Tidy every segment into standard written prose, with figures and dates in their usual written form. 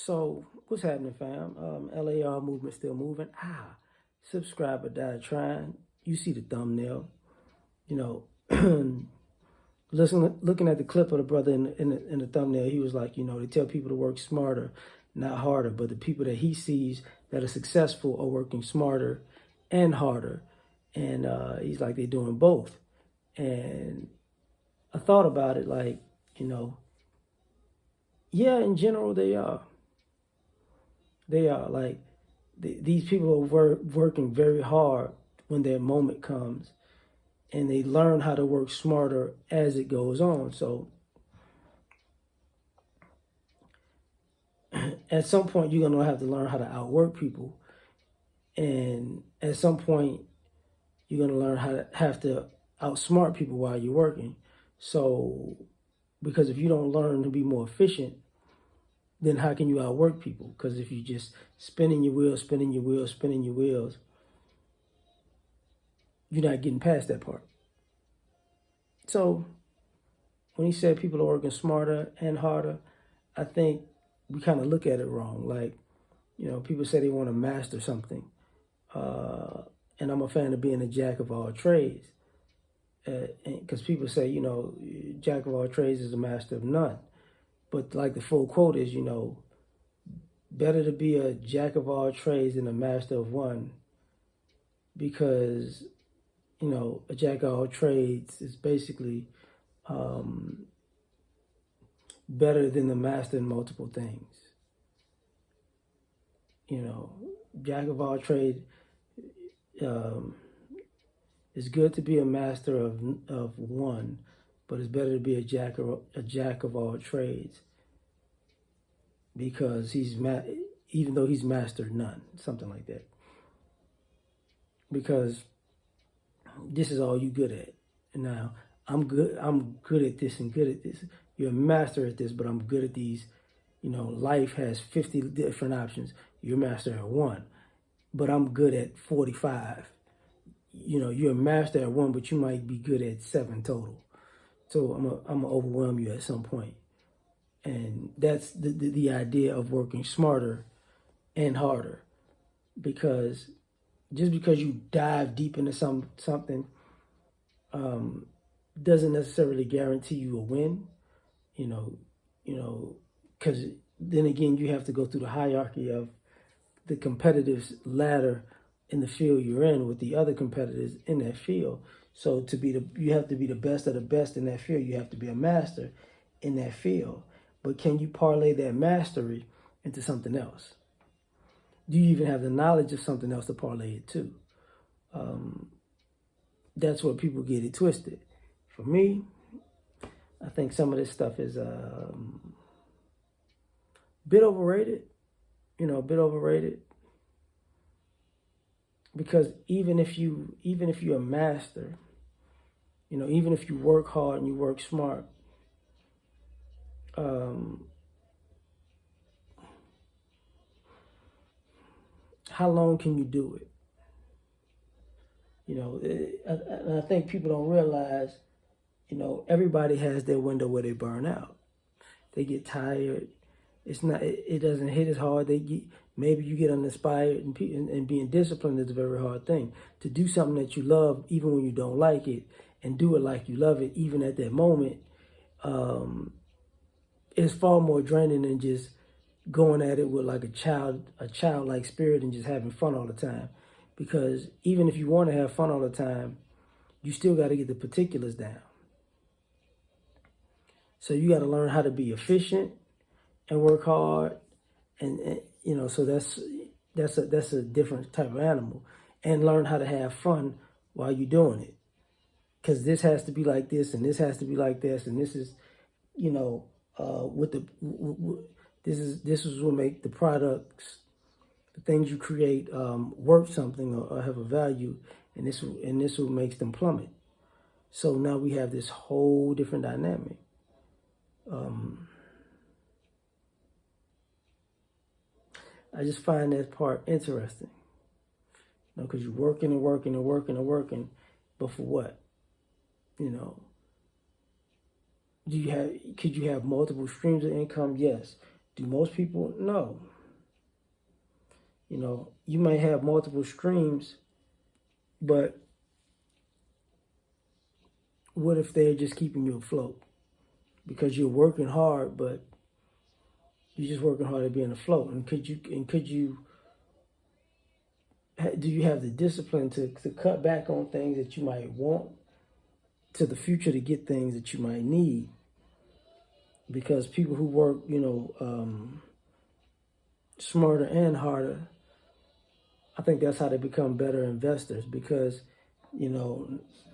So what's happening, fam? L.A.R movement still moving. Subscribe or die trying. You see the thumbnail. You know, looking at the clip of the brother in the thumbnail, he was like, they tell people to work smarter, not harder. But the people that he sees that are successful are working smarter and harder. And he's like, they're doing both. And I thought about it like, you know, yeah, in general, they are. They are like these people are working very hard when their moment comes, and they learn how to work smarter as it goes on. So at some point, you're gonna have to learn how to outwork people, and at some point, you're gonna learn how to have to outsmart people while you're working. So because if you don't learn to be more efficient, then how can you outwork people? Because if you just spinning your wheels, spinning your wheels, spinning your wheels, you're not getting past that part. So when he said people are working smarter and harder, I think we kind of look at it wrong. Like, people say they want to master something. And I'm a fan of being a jack of all trades. Because people say, jack of all trades is a master of none. But like the full quote is, better to be a jack of all trades than a master of one. Because, a jack of all trades is basically better than the master in multiple things. Jack of all trades, it's good to be a master of one, but it's better to be a jack of all trades, because even though he's mastered none, something like that. Because this is all you good at. And now I'm good at this and good at this. You're a master at this, but I'm good at these. Life has 50 different options. You're a master at one, but I'm good at 45. You're a master at one, but you might be good at 7 total. So I'm gonna overwhelm you at some point. And that's the idea of working smarter and harder. Because just because you dive deep into something doesn't necessarily guarantee you a win. Because then again, you have to go through the hierarchy of the competitive ladder in the field you're in with the other competitors in that field. So you have to be the best of the best in that field. You have to be a master in that field. But can you parlay that mastery into something else? Do you even have the knowledge of something else to parlay it to? That's where people get it twisted. For me, I think some of this stuff is a bit overrated. A bit overrated. Because even if you're a master, even if you work hard and you work smart, how long can you do it? And I think people don't realize, everybody has their window where they burn out. They get tired. It doesn't hit as hard. Maybe you get uninspired, and being disciplined is a very hard thing. To do something that you love, even when you don't like it, and do it like you love it, even at that moment, is far more draining than just going at it with like a childlike spirit and just having fun all the time. Because even if you want to have fun all the time, you still got to get the particulars down. So you got to learn how to be efficient and work hard, and so that's a different type of animal, and learn how to have fun while you're doing it. Because this has to be like this, and this has to be like this, and this is, this is what make the products, the things you create, worth something or have a value, and this what makes them plummet. So now we have this whole different dynamic. I just find that part interesting, because you're working and working and working and working, but for what? Could you have multiple streams of income? Yes. Do most people? No. You know, you might have multiple streams, but what if they're just keeping you afloat? Because you're working hard, but you're just working hard at being afloat. And do you have the discipline to cut back on things that you might want to the future to get things that you might need? Because people who work, smarter and harder, I think that's how they become better investors. Because,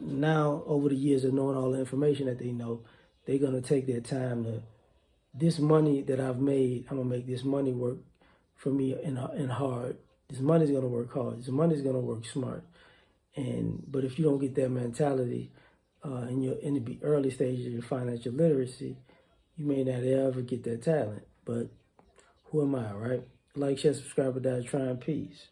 now over the years of knowing all the information that they know, they're going to take their time to, this money that I've made, I'm going to make this money work for me and hard. This money's going to work hard. This money's going to work smart. But if you don't get that mentality in the early stages of your financial literacy, you may not ever get that talent. But who am I, right? Like, share, subscribe, or die trying. Peace.